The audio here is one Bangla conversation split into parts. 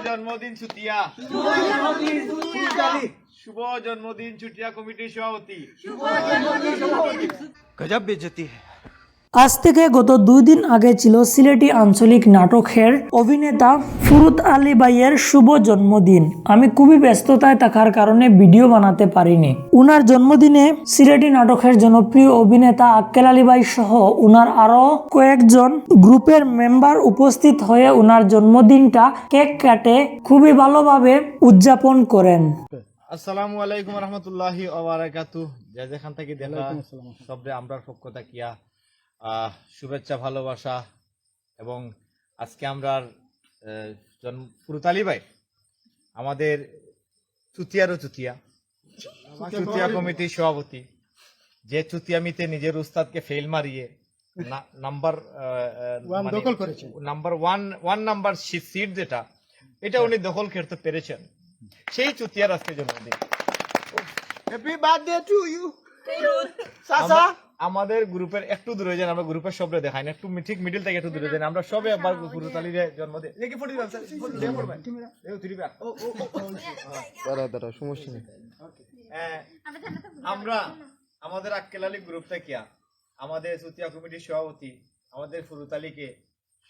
জন্মদিন ছুটিয়া শুভ জন্মদিন ছুটিয়া কমিটির সভাপতি। गजब बेइज्जती है। আজ থেকে গত 2 দিন আগে ছিল সিলেটি আঞ্চলিক নাটকের অভিনেতা ফুরুত আলী ভাইয়ের শুভ জন্মদিন। আমি খুবই ব্যস্ততায় থাকার কারণে ভিডিও বানাতে পারিনি। উনার জন্মদিনে সিলেটি নাটকের জনপ্রিয় অভিনেতা আক্কেল আলী ভাই সহ উনার আরো কয়েকজন গ্রুপের মেম্বার উপস্থিত হয়ে উনার জন্মদিনটা কেক কাটে খুবই ভালোভাবে উদযাপন করেন। আসসালামু আলাইকুম রহমতুল্লাহি ওয়া বারাকাতুহু। যে যেখান থেকে দেখা সবরে আমরার পক্ষ থাকিয়া শুভেচ্ছা ভালোবাসা এবং আজকে আমরা ফুরুত আলী ভাই আমাদের চুতিয়ারও চুতিয়া কমিটির সভাপতি, যে চুতিয়ামিতে নিজের উস্তাদকে ফেল মারিয়ে নাম্বার ওয়ান নাম্বার সিট যেটা এটা উনি দখল করতে পেরেছেন, সেই চুতিয়ার আজকে জন্মদিন। হ্যাপি বার্থডে টু ইউ সাসা। আমাদের গ্রুপের একটু দূরে যান, আমরা গ্রুপের সবরে দেখাই না, একটু ঠিক মিডল থেকে একটু দূরে যান, আমরা সবে একবার ফুরুত আলীর জন্মদিন দেখি ফটো দিবেন স্যার, সমস্যা নেই। আমরা আমাদের আক্কেল আলী গ্রুপ থেকে আমাদের চুতিয়া কমিটির সভাপতি আমাদের ফুরুত আলীকে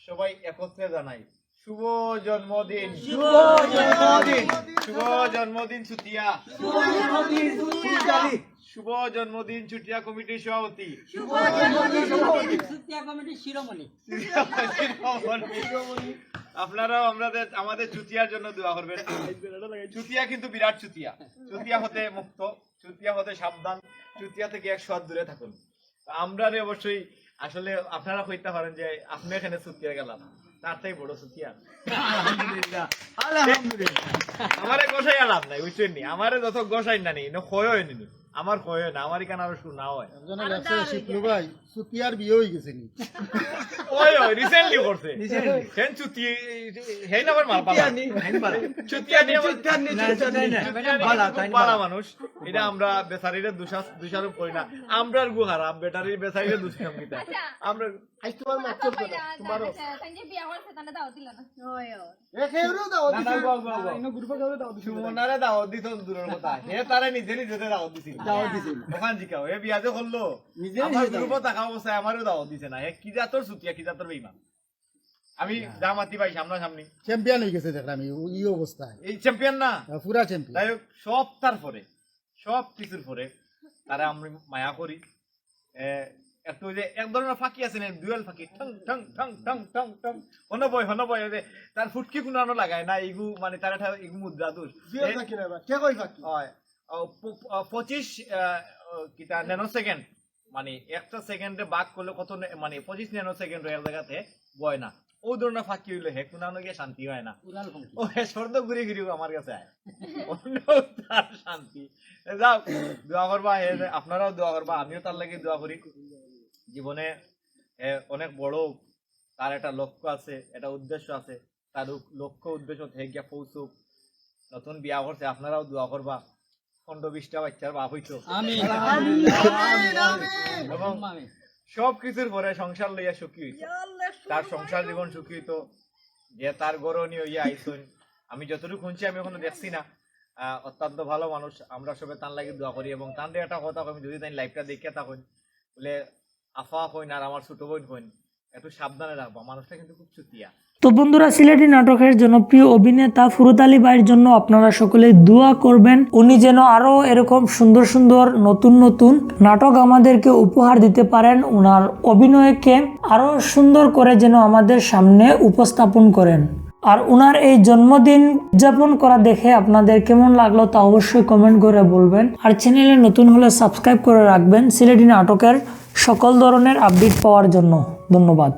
সবাই একত্রে জানাই শুভ জন্মদিন, শুভ জন্মদিন, শুভ জন্মদিন ছুটিয়া, শুভ জন্মদিন ছুটিয়া কমিটির সভাপতি, শুভ জন্মদিন ছুটিয়া কমিটির শিরোমণি। আপনারাও আমাদের চুতিয়ার জন্য দোয়া করবেন। চুতিয়া কিন্তু বিরাট চুতিয়া, চুতিয়া হতে মুক্ত, চুতিয়া হতে সাবধান, চুতিয়া থেকে 100 হাত দূরে থাকুন। আমরা অবশ্যই আসলে আপনারা কইতে পারেন যে আপনি এখানে চুতিয়া গেলাম, তার থেকে বড় চুতিয়া আমারে গোসাই আলাপ নাই, বুঝছেন নি? আমারে যত গোসাই না নি ক্ষয় হয়নি, আমার ক্ষয় হয় না, আমার এখানে আরো শোনা হয়। ভাই চুতিয়ার বিয়ে হয়ে গেছে নি, ওই রিসেন্টলি করছে হেন চুতি হেন আবার মাল পালা চুতিয়া নিয়ে পালা মানুষ, এটা আমরা বেচারিরে দোষারোপ করি না, আমরার গুহারা বেটারির বেচারিরে দোষারোপ কিতা আমরা সুমনারে দাওয়াত দিত দূরের কথা, হে তারা নিজে নিজে দাওয়াত দিছিল ওখান জিকাও হে বিয়া যে করলো আমার গ্রুপে থাকা অবস্থায় আমারও দাওয়াত দিছে না। হে কি জাতর চুতিয়া, কি জাতর বেঈমান। আমি জামাতি ভাই সামনাসামনি চ্যাম্পিয়ন হয়ে গেছে দেখলাম এই অবস্থায়, এই চ্যাম্পিয়ন না পুরা চ্যাম্পিয়ন। যাই হোক সব তার পরে সব কিছুর পরে তারা আমরা মায়া করি। একটু যে এক ধরনের ফাঁকি আছে না, দুয়াল ফাঁকি, ঠং ঠং ঠং ঠং ঠং ঠং হনবয় হনবয়, তার ফুটকি কুনানো লাগায় না, এগু মানে তার একটা এগু মুদ্রা দোষ 25 কিটা ন্যানো সেকেন্ড, মানে একটা সেকেন্ডে বাক করলে কত মানে 25 ন্যানো সেকেন্ড এর জায়গাতে বয় না, ও ধরনের ফাঁকি হইলে হে কুনানো গিয়ে শান্তি হয় না, ও হে শর্ত ঘুরে ঘুরে আমার কাছে আয় তার শান্তি। যাও দোয়া করবা, আপনারাও দোয়া করবা, আমিও তার লাগে দোয়া করি। জীবনে অনেক বড় তার একটা লক্ষ্য আছে, একটা উদ্দেশ্য আছে, তার লক্ষ্য উদ্দেশ্য থেকে গিয়া পৌঁছুক। নতুন বিয়া করছে, আপনারাও দোয়া করবা 15-20টা বাচ্চার বাপ হইতো এবং সব কিছুর পরে সংসার লইয়া সুখী হইতো, তার সংসার জীবন সুখী হইতো, যে তার গরণী হইয়া আইসন। আমি যতটুকু শুনছি, আমি এখনো দেখছি না, অত্যন্ত ভালো মানুষ। আমরা সবাই তার লাগে দোয়া করি এবং তার একটা কথা আমি যদি তাই লাইফটা দেখিয়া থাকুন বলে আফা হইন আর আমার ছোট বোন হইন, একটু সাবধানে রাখবো, মানুষটা কিন্তু খুব চুতিয়া। তো বন্ধুরা, সিলেটি নাটকের জনপ্রিয় অভিনেতা ফুরুত আলী ভাইয়ের জন্য আপনারা সকলে দোয়া করবেন, উনি যেন আরো এরকম সুন্দর সুন্দর নতুন নতুন নাটক আমাদেরকে উপহার দিতে পারেন, উনার অভিনয়কে আরো সুন্দর করে যেন আমাদের সামনে উপস্থাপন করেন। আর উনার এই জন্মদিন উদযাপন করা দেখে আপনাদের কেমন লাগলো তা অবশ্যই কমেন্ট করে বলবেন। আর চ্যানেলে নতুন হলে সাবস্ক্রাইব করে রাখবেন সিলেটি নাটকের সকল ধরনের আপডেট পাওয়ার জন্য। ধন্যবাদ।